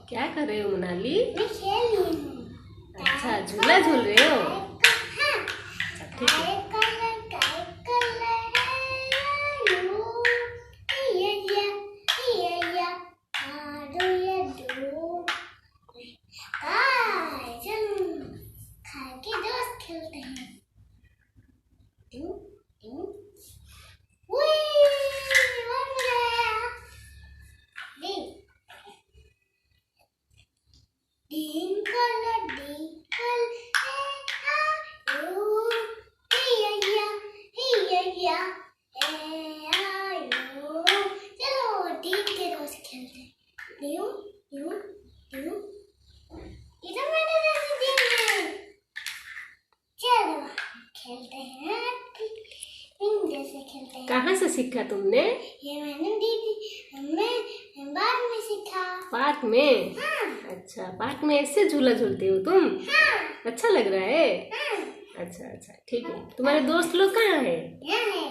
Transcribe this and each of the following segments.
क्या कर रहे हो मोनाली? मैं खेल रही हूँ। अच्छा, झूला झूल रहे हो? हाँ। ठीक है। खेलते हैं। खेलते हैं जैसे खेलते हैं। कहाँ से सीखा तुमने? ये मैंने दीदी मैं बाद में सीखा। पार्क में? हाँ। अच्छा, पार्क में ऐसे झूला झूलते हो तुम? हाँ। अच्छा लग रहा है? हाँ। अच्छा अच्छा, ठीक है। तुम्हारे दोस्त लोग कहाँ है? यहाँ है।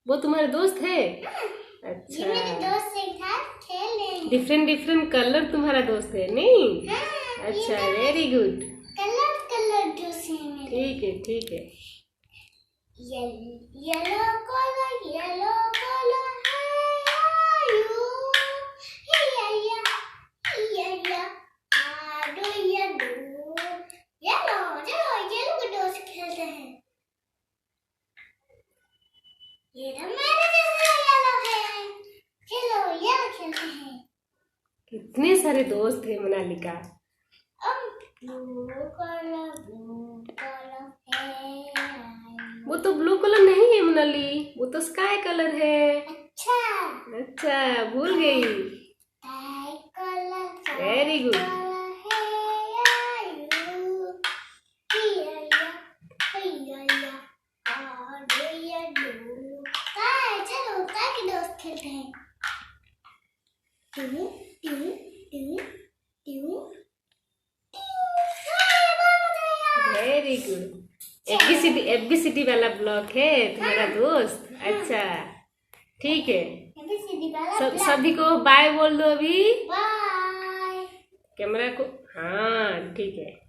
वो तुम्हारे दोस्त है? हाँ। अच्छा, ये मेरे दोस्त से साथ खेल रहे हैं। डिफरेंट डिफरेंट कलर तुम्हारा दोस्त है नहीं? हाँ, अच्छा, very good. Colour colour juice है मेरे। ठीक है ठीक है। येलो कलर है यू या आडो येलो चलो के दोस्त खेलते हैं। ये तो मेरे जैसा येलो है। चलो येलो खेलते हैं। कितने सारे दोस्त है मोनाली का? ब्लू कलर है। वो तो ब्लू कलर नहीं है मोनाली, वो तो स्काई कलर है। अच्छा अच्छा, भूल गई। Very good. चलो के दोस्त खेलते हैं। Very good. एबीसीडी वाला ब्लॉक है तुम्हारा दोस्त? अच्छा, ठीक है। सभी को बाय बोल दो अभी। बाय। कैमरा को। हाँ, ठीक है।